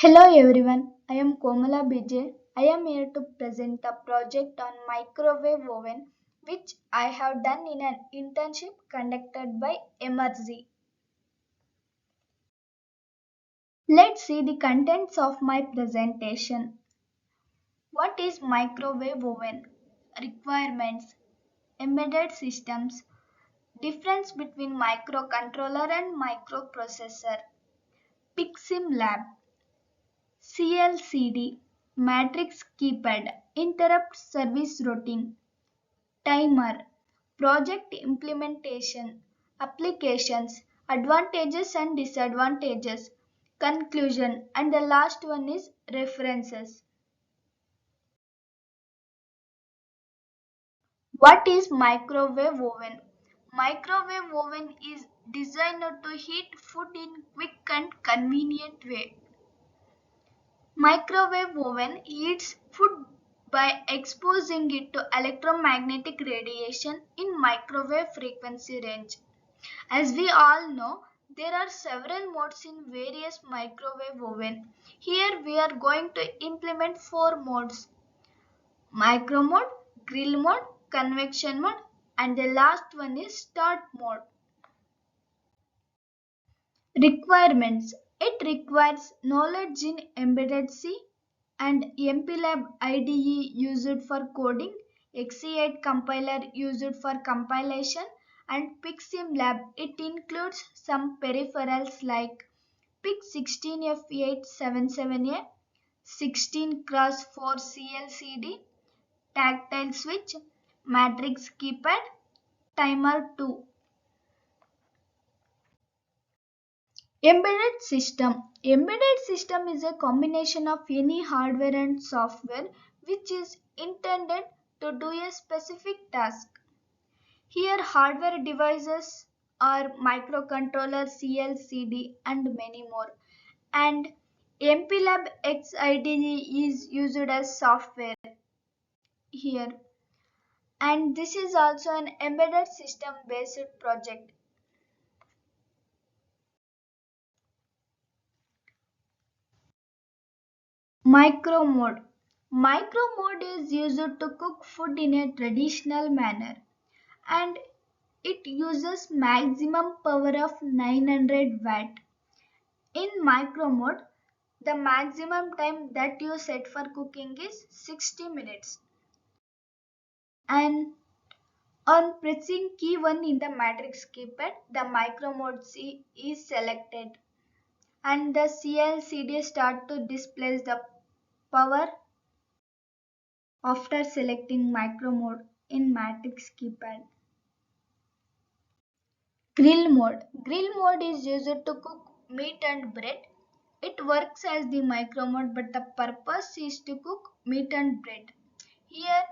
Hello everyone, I am Komala Bijay. I am here to present a project on microwave oven which I have done in an internship conducted by Emertxe. Let's see the contents of my presentation. What is microwave oven? Requirements, embedded systems, difference between microcontroller and microprocessor, PICSIM lab, CLCD, matrix keypad, interrupt service routine, timer, project implementation, applications, advantages and disadvantages, conclusion, and the last one is references. What is microwave oven? Microwave oven is designed to heat food in quick and convenient way. Microwave oven heats food by exposing it to electromagnetic radiation in microwave frequency range. As we all know, there are several modes in various microwave oven. Here we are going to implement four modes: micro mode, grill mode, convection mode, and the last one is start mode. Requirements: it requires knowledge in embedded C and MPLAB IDE used for coding, XE8 compiler used for compilation, and PICSIMLab. It includes some peripherals like PIC16F877A, 16x4 CLCD, tactile switch, matrix keypad, timer 2. Embedded system. Embedded system is a combination of any hardware and software which is intended to do a specific task. Here hardware devices are microcontroller, CLCD and many more. And MPLAB XIDE is used as software here. And this is also an embedded system based project. Micro mode. Micro mode is used to cook food in a traditional manner and it uses maximum power of 900 watt. In micro mode, the maximum time that you set for cooking is 60 minutes. And on pressing key 1 in the matrix keypad, the micro mode C is selected and the CLCD start to display the power after selecting micro mode in matrix keypad. Grill mode. Grill mode is used to cook meat and bread. It works as the micro mode but the purpose is to cook meat and bread. Here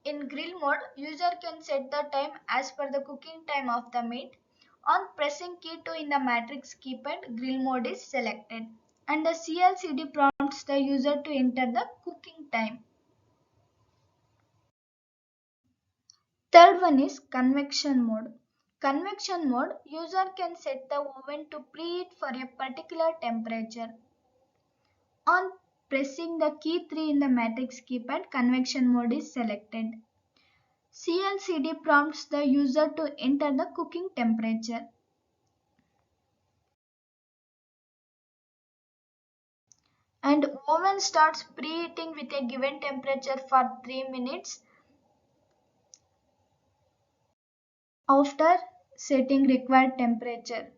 in grill mode, user can set the time as per the cooking time of the meat. On pressing key 2 in the matrix keypad, grill mode is selected and the CLCD prompts the user to enter the cooking time. Third one is convection mode. Convection mode, user can set the oven to preheat for a particular temperature. On pressing the key 3 in the matrix keypad, convection mode is selected. CLCD prompts the user to enter the cooking temperature. And oven starts preheating with a given temperature for 3 minutes after setting required temperature.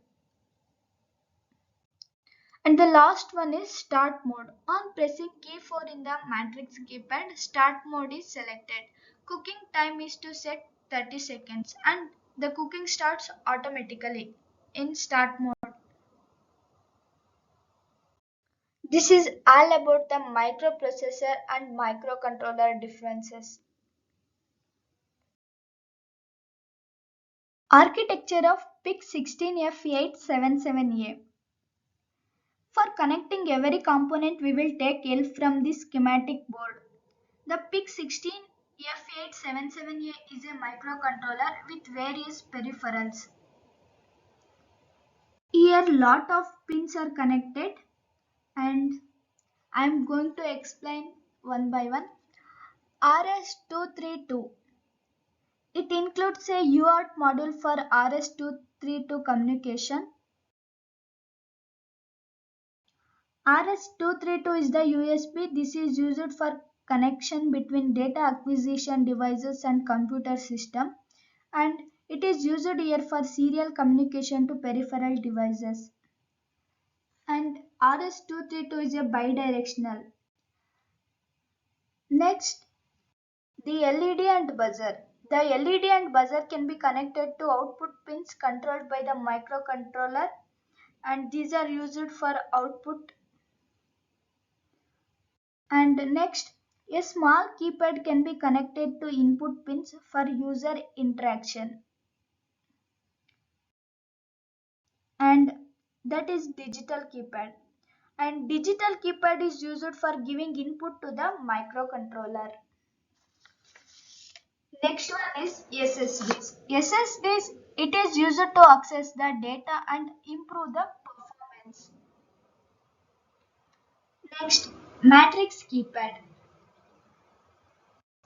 And the last one is start mode. On pressing key 4 in the matrix keypad, start mode is selected. Cooking time is to set 30 seconds and the cooking starts automatically in start mode. This is all about the microprocessor and microcontroller differences. Architecture of PIC16F877A. For connecting every component, we will take help from the schematic board. The PIC16F877A is a microcontroller with various peripherals. Here lot of pins are connected and I am going to explain one by one. RS-232. It includes a UART module for RS-232 communication. RS-232 is the USB. This is used for connection between data acquisition devices and computer system, and it is used here for serial communication to peripheral devices. And RS-232 is a bidirectional. Next, the LED and buzzer. The LED and buzzer can be connected to output pins controlled by the microcontroller, and these are used for output. And next, a small keypad can be connected to input pins for user interaction, and that is digital keypad. And digital keypad is used for giving input to the microcontroller. Next one is SSDs. SSDs, it is used to access the data and improve the performance. Next, matrix keypad.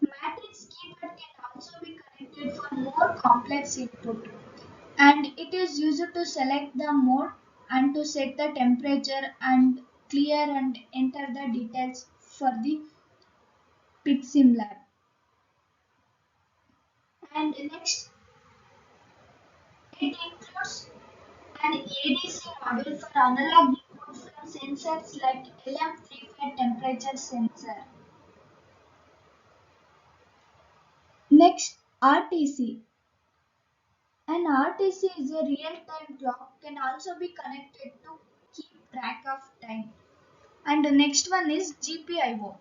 Matrix keypad can also be connected for more complex input, and it is used to select the mode and to set the temperature and clear and enter the details for the PIXIM lab. And next, it includes an ADC module for analog input from sensors like LM35 temperature sensor. Next, RTC. An RTC is a real-time clock, can also be connected to keep track of time. And the next one is GPIO.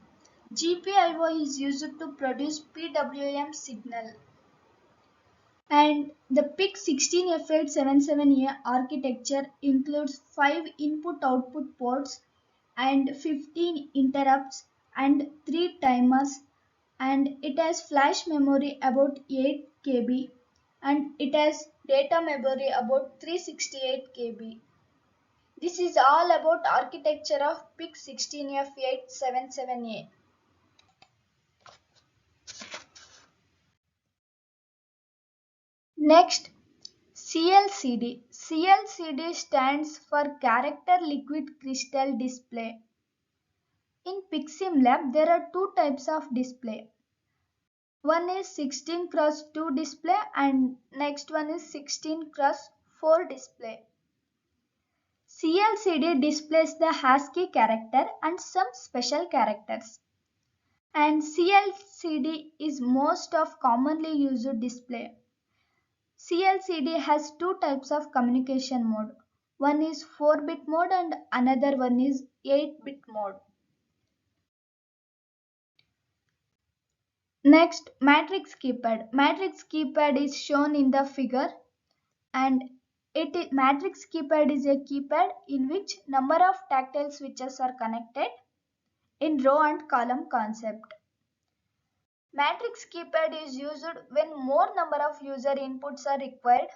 GPIO is used to produce PWM signal. And the PIC16F877A architecture includes 5 input-output ports and 15 interrupts and 3 timers, and it has flash memory about 8 KB, and it has data memory about 368 KB. This is all about architecture of PIC16F877A. Next, CLCD. CLCD stands for Character Liquid Crystal Display. In PIXIM lab, there are two types of display. One is 16 cross 2 display and next one is 16 cross 4 display. CLCD displays the ASCII character and some special characters. And CLCD is most of commonly used display. CLCD has two types of communication mode. One is 4-bit mode and another one is 8-bit mode. Next, matrix keypad. Matrix keypad is shown in the figure, and matrix keypad is a keypad in which number of tactile switches are connected in row and column concept. Matrix keypad is used when more number of user inputs are required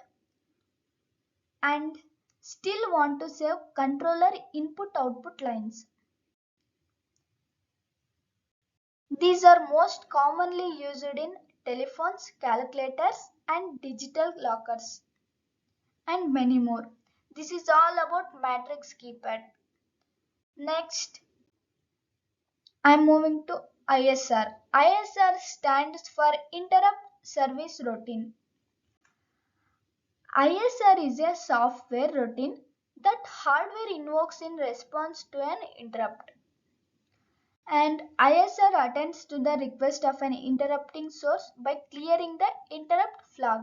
and still want to save controller input-output lines. These are most commonly used in telephones, calculators, and digital lockers, and many more. This is all about matrix keypad. Next, I am moving to ISR. ISR stands for Interrupt Service Routine. ISR is a software routine that hardware invokes in response to an interrupt. And ISR attends to the request of an interrupting source by clearing the interrupt flag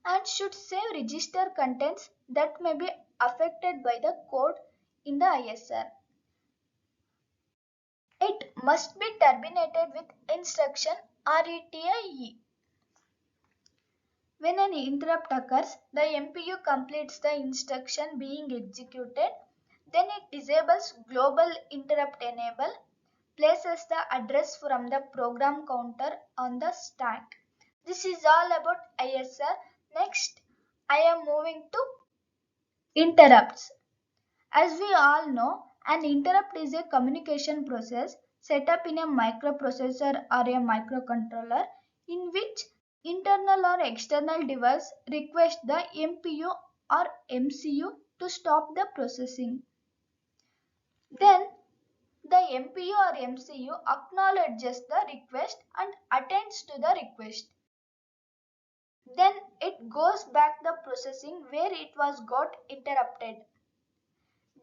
and should save register contents that may be affected by the code in the ISR. It must be terminated with instruction RETIE. When an interrupt occurs, the MPU completes the instruction being executed, then it disables global interrupt enable, places the address from the program counter on the stack. This is all about ISR. Next, I am moving to interrupts. As we all know, An interrupt is a communication process set up in a microprocessor or a microcontroller in which internal or external device request the MPU or MCU to stop the processing. Then the MPU or MCU acknowledges the request and attends to the request. Then it goes back the processing where it was got interrupted.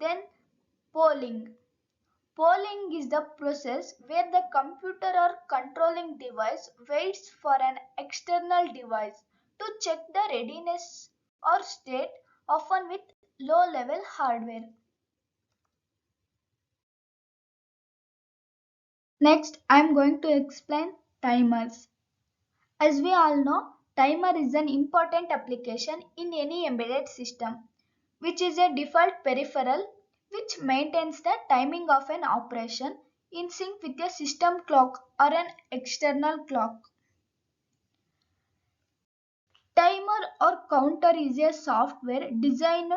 Then polling. Polling is the process where the computer or controlling device waits for an external device to check the readiness or state, often with low level hardware. Next, I am going to explain timers. As we all know, timer is an important application in any embedded system, which is a default peripheral which maintains the timing of an operation in sync with a system clock or an external clock. Timer or counter is a software designed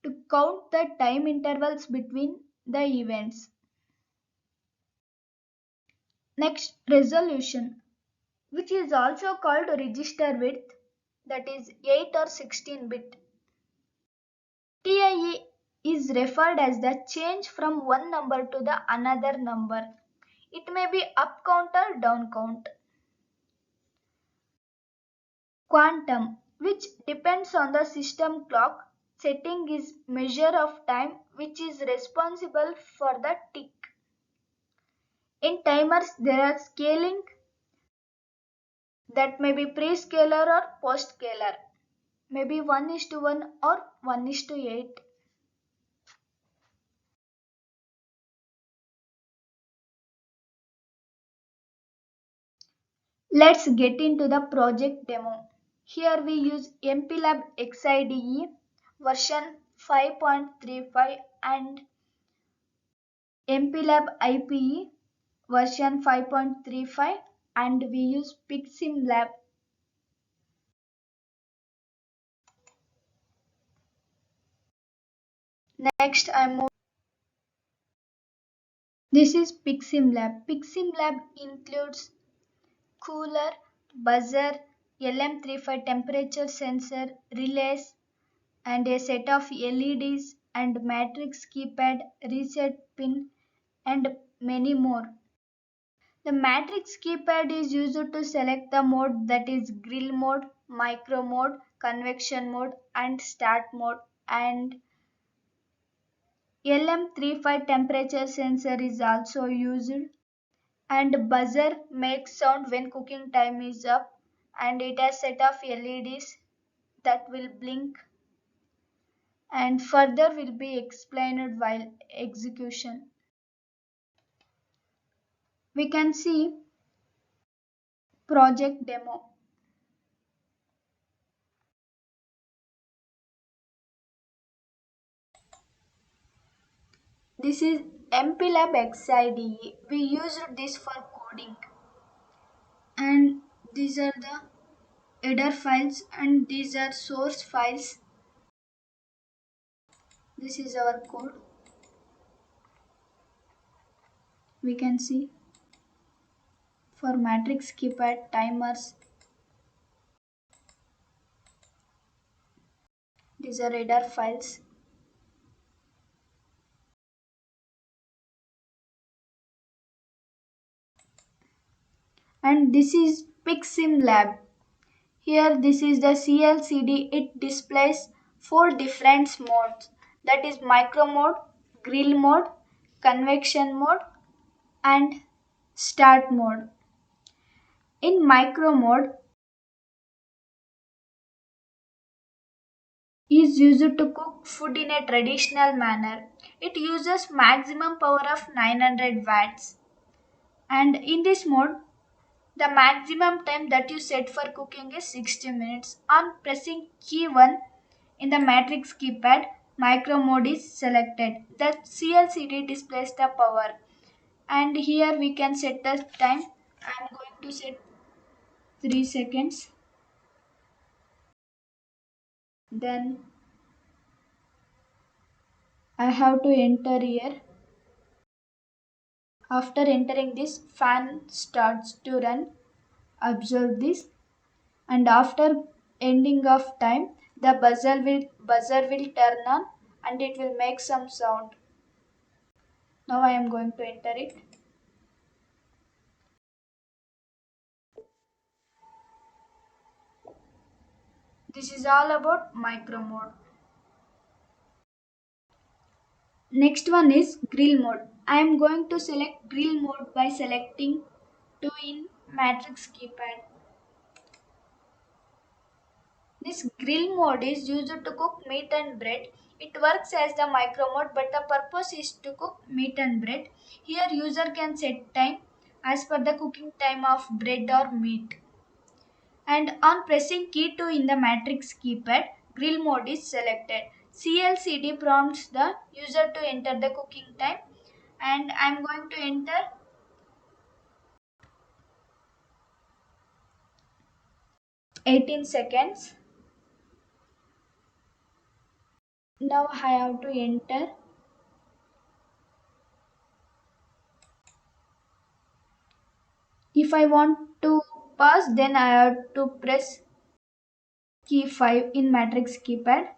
to count the time intervals between the events. Next, resolution, which is also called register width, that is 8 or 16 bit. TIE is referred as the change from one number to the another number. It may be up count or down count. Quantum, which depends on the system clock setting, is measure of time which is responsible for the tick. In timers there are scaling that may be pre-scalar or post-scalar, maybe 1:1 or 1:8. Let's get into the project demo. Here we use MPLAB XIDE version 5.35 and MPLAB IPE version 5.35, and we use PiximLab. Next I move. This is PiximLab. PiximLab includes cooler, buzzer, LM35 temperature sensor, relays, and a set of LEDs and matrix keypad, reset pin, and many more. The matrix keypad is used to select the mode, that is grill mode, micro mode, convection mode, and start mode. And LM35 temperature sensor is also used. And buzzer makes sound when cooking time is up, and it has set of LEDs that will blink and further will be explained while execution. We can see project demo. This is MPLAB XIDE. We used this for coding, and these are the header files and these are source files. This is our code. We can see for matrix keypad, timers, these are header files. And this is PiximLab. Here this is the CLCD. It displays four different modes, that is micro mode, grill mode, convection mode, and start mode. In micro mode is used to cook food in a traditional manner. It uses maximum power of 900 watts. And in this mode, the maximum time that you set for cooking is 60 minutes. On pressing key 1 in the matrix keypad, micro mode is selected. The CLCD displays the power. And here we can set the time. I am going to set 3 seconds. Then I have to enter here After entering this, fan starts to run. Observe this, and after ending of time, the buzzer will turn on and it will make some sound. Now I am going to enter it. This is all about micro mode. Next one is grill mode. I am going to select grill mode by selecting 2 in matrix keypad. This grill mode is used to cook meat and bread. It works as the micro mode, but the purpose is to cook meat and bread. Here user can set time as per the cooking time of bread or meat. And on pressing key 2 in the matrix keypad, grill mode is selected. CLCD prompts the user to enter the cooking time, and I am going to enter 18 seconds. Now I have to enter. If I want to pause, then I have to press key 5 in matrix keypad.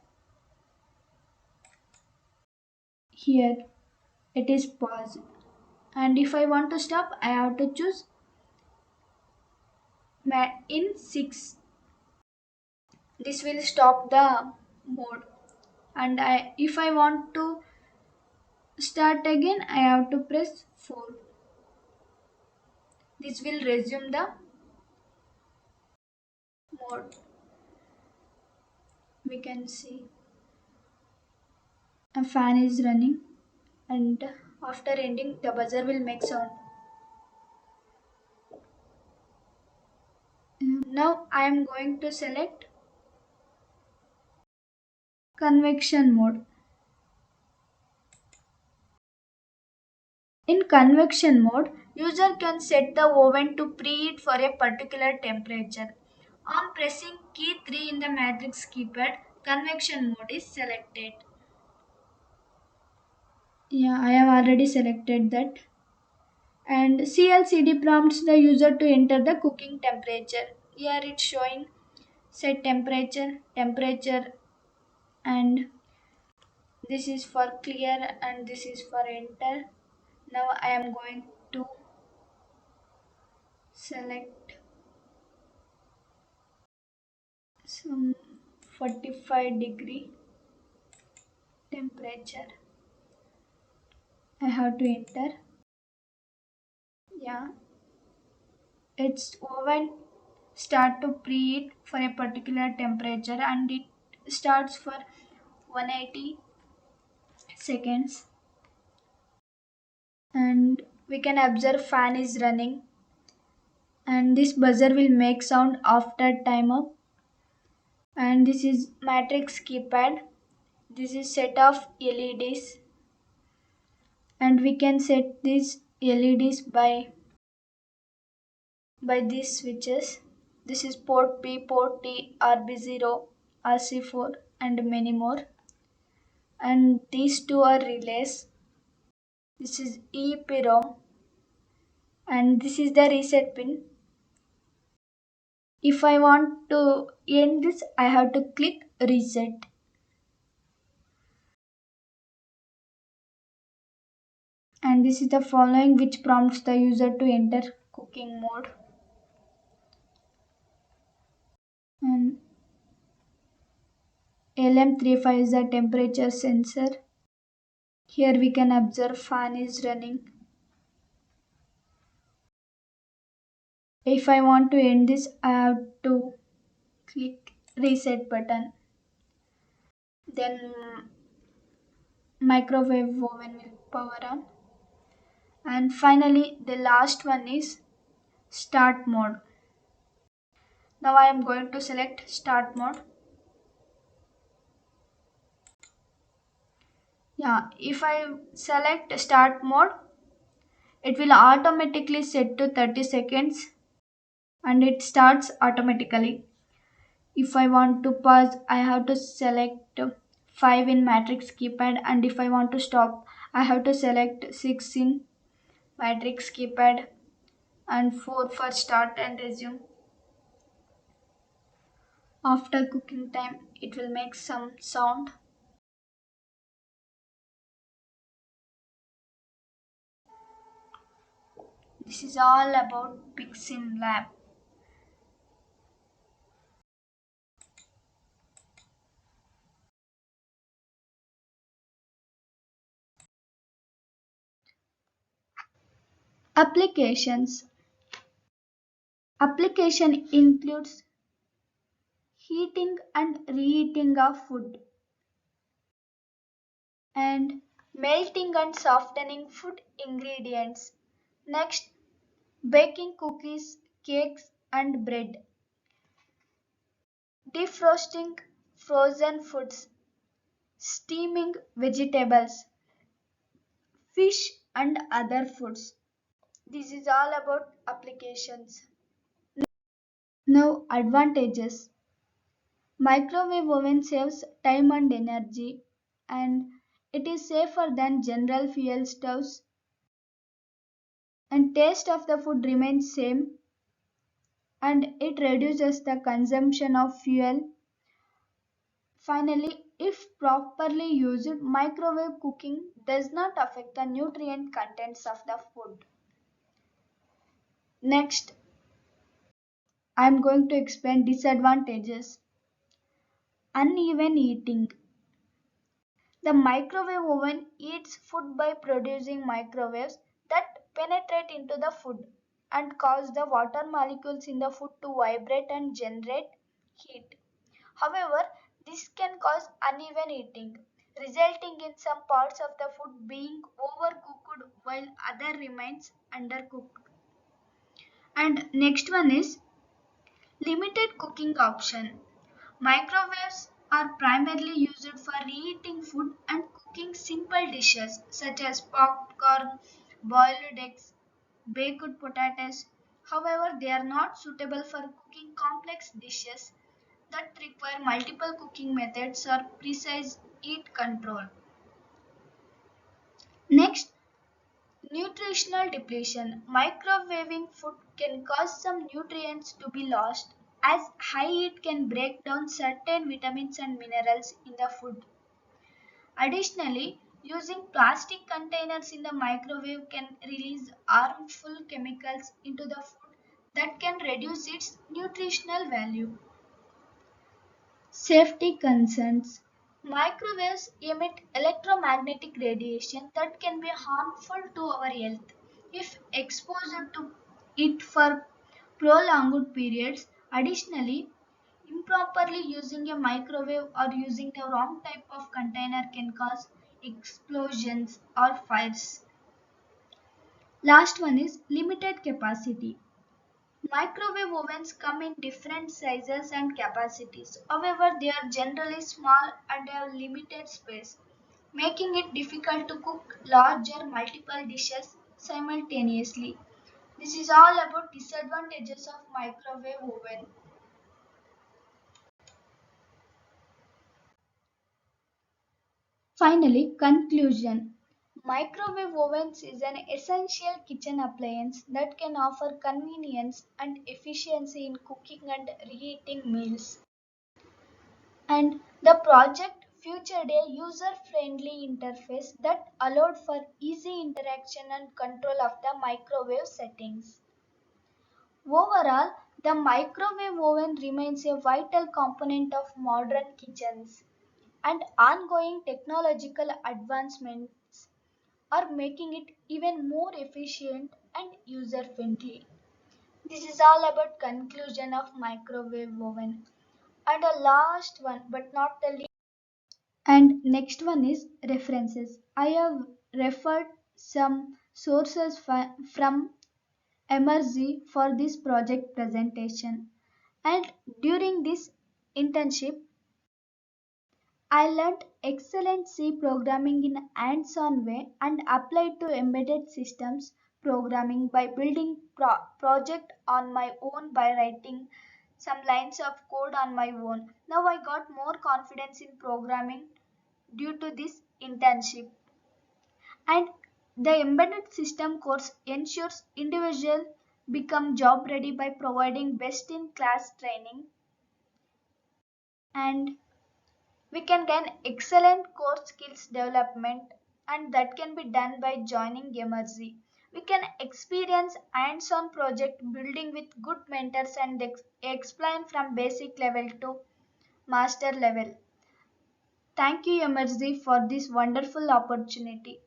Here it is pause. And if I want to stop, I have to choose in 6. This will stop the mode. And if I want to start again, I have to press 4. This will resume the mode. We can see a fan is running, and after ending the buzzer will make sound. Now I am going to select convection mode. In convection mode, user can set the oven to preheat for a particular temperature. On pressing key 3 in the matrix keypad, convection mode is selected. Yeah, I have already selected that. And CLCD prompts the user to enter the cooking temperature. Here it's showing set temperature, and this is for clear and this is for enter. Now I am going to select some 45-degree temperature. I have to enter. Yeah, its oven start to preheat for a particular temperature and it starts for 180 seconds, and we can observe fan is running, and this buzzer will make sound after time up. And this is matrix keypad. This is set of LEDs, and we can set these LEDs by these switches. This is port P, port T, RB0, RC4 and many more. And these two are relays. This is EEPROM and this is the reset pin. If I want to end this, I have to click reset. And this is the following which prompts the user to enter cooking mode. And LM35 is the temperature sensor. Here we can observe fan is running. If I want to end this, I have to click reset button. Then microwave oven will power on. And finally the last one is start mode. Now I am going to select start mode. Yeah, if I select start mode, it will automatically set to 30 seconds and it starts automatically. If I want to pause, I have to select 5 in matrix keypad, and if I want to stop, I have to select 6 in matrix keypad, and 4 for start and resume. After cooking time, it will make some sound. This is all about Pixim Lab. Applications. Application includes heating and reheating of food and melting and softening food ingredients. Next, baking cookies, cakes and bread. Defrosting frozen foods, steaming vegetables, fish and other foods. This is all about applications. Now advantages. Microwave oven saves time and energy and it is safer than general fuel stoves and taste of the food remains same and it reduces the consumption of fuel. Finally, if properly used, microwave cooking does not affect the nutrient contents of the food. Next, I am going to explain disadvantages. Uneven eating. The microwave oven eats food by producing microwaves that penetrate into the food and cause the water molecules in the food to vibrate and generate heat. However, this can cause uneven eating, resulting in some parts of the food being overcooked while other remains undercooked. And next one is limited cooking option. Microwaves are primarily used for reheating food and cooking simple dishes such as popcorn, boiled eggs, baked potatoes. However, they are not suitable for cooking complex dishes that require multiple cooking methods or precise heat control. Next, nutritional depletion. Microwaving food can cause some nutrients to be lost as high heat can break down certain vitamins and minerals in the food. Additionally, using plastic containers in the microwave can release harmful chemicals into the food that can reduce its nutritional value. Safety concerns. Microwaves emit electromagnetic radiation that can be harmful to our health if exposed to it for prolonged periods. Additionally, improperly using a microwave or using the wrong type of container can cause explosions or fires. Last one is limited capacity. Microwave ovens come in different sizes and capacities. However, they are generally small and have limited space, making it difficult to cook larger multiple dishes simultaneously. This is all about disadvantages of microwave oven. Finally, conclusion. Microwave ovens is an essential kitchen appliance that can offer convenience and efficiency in cooking and reheating meals. And the project featured a user-friendly interface that allowed for easy interaction and control of the microwave settings. Overall, the microwave oven remains a vital component of modern kitchens, and ongoing technological advancements are making it even more efficient and user-friendly. This is all about conclusion of microwave oven. And a last one, but not the least. And next one is references. I have referred some sources from Emertxe for this project presentation. And during this internship, I learnt excellent C programming in a hands-on way and applied to embedded systems programming by building project on my own by writing some lines of code on my own. Now I got more confidence in programming due to this internship. And The embedded system course ensures individuals become job ready by providing best in class training, and we can gain excellent core skills development, and that can be done by joining Emertxe. We can experience hands-on project building with good mentors and explain from basic level to master level. Thank you Emertxe for this wonderful opportunity.